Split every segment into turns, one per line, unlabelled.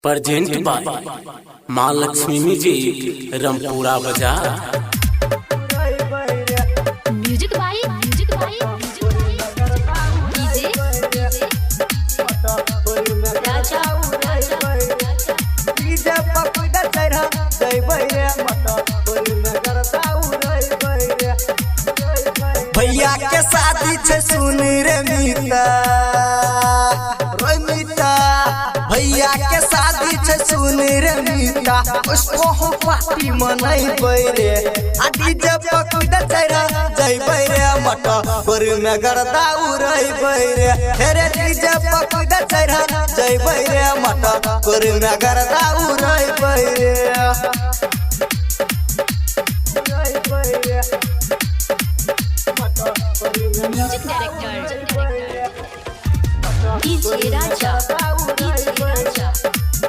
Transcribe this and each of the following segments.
Present by माँ Lakshmi music Rampura बाजार।
Music by DJ Raja
DJ पकड़ा चढ़ा जय भैया मत भैया के शादी छे सुन रे मीता भैया के शादी छे सुन रे मीता उसको हम पार्टी मनाइबे रे आ डीजे पकड़ा चढ़ा जय भैया मत पर में गर्दा उड़ाइबे रे हे रे डीजे पकड़ा चढ़ा जय भैया मत पर में गर्दा उड़ाइबे रे
music director DJ Raja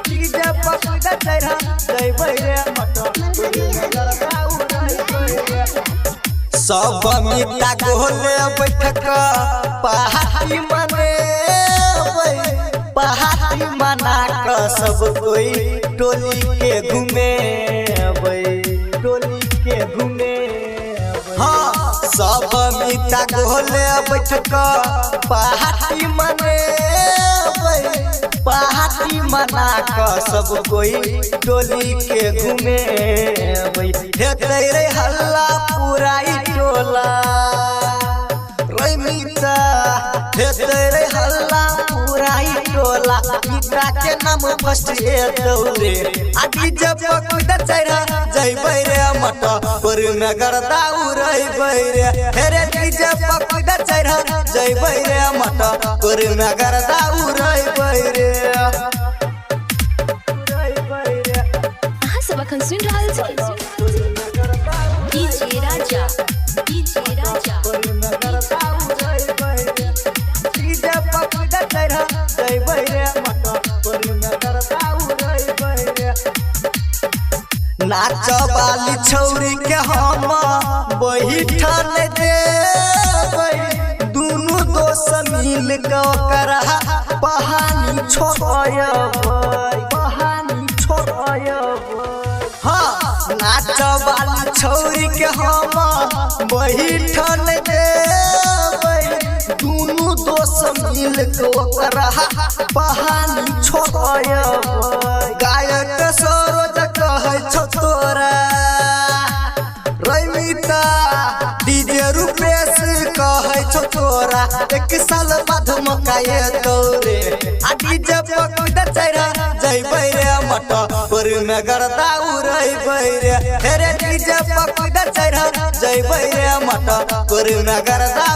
DJ पकड़ा चढ़ा जय भैया मत सब मिटा गोले बैठक पहाड़ी मना कर सब कोई टोली के घूमे हाँ सब मिटा गोले बैठक पहाड़ी मना कर सब कोई टोली के घूमे हेते रे हल्ला पूरा टोला रमीता हेते रे हल्ला पूरा टोला मीता के नाम फर्स्ट ए दौरे आ डीजे पकड़ा चढ़ा जय भैया मत पर में गर्दा उड़ाइबे रे हे रे डीजे पकड़ा चढ़ा जय भैया मत पर में गर्दा उड़ाइबे रे
सब अखन सुन रहल छी डीजे राजा
डीजे पकड़ा चढ़ा जय भैया मत पर में गर्दा उड़ाइबे रे नाच वाली छौरी के हम बैठन देबै दुनु दोस्त मिल के ओकरा बहानी छोड़बै हाँ नाच वाली छौरी के हम बैठन देबै दुनु दोस्त मिल के ओकरा बहानी छोड़बै गायक सरोज कहै छौ तोरा रमीता डीजे रूपेश कहै छौ तोरा एक साल बाद मकाए तोरे आ डीजे पकड़ा चढ़ा जय भैया मत पर में गर्दा उड़ाइबे रे हे रे डीजे पकड़ा चढ़ा जय भैया मत पर में गर्दा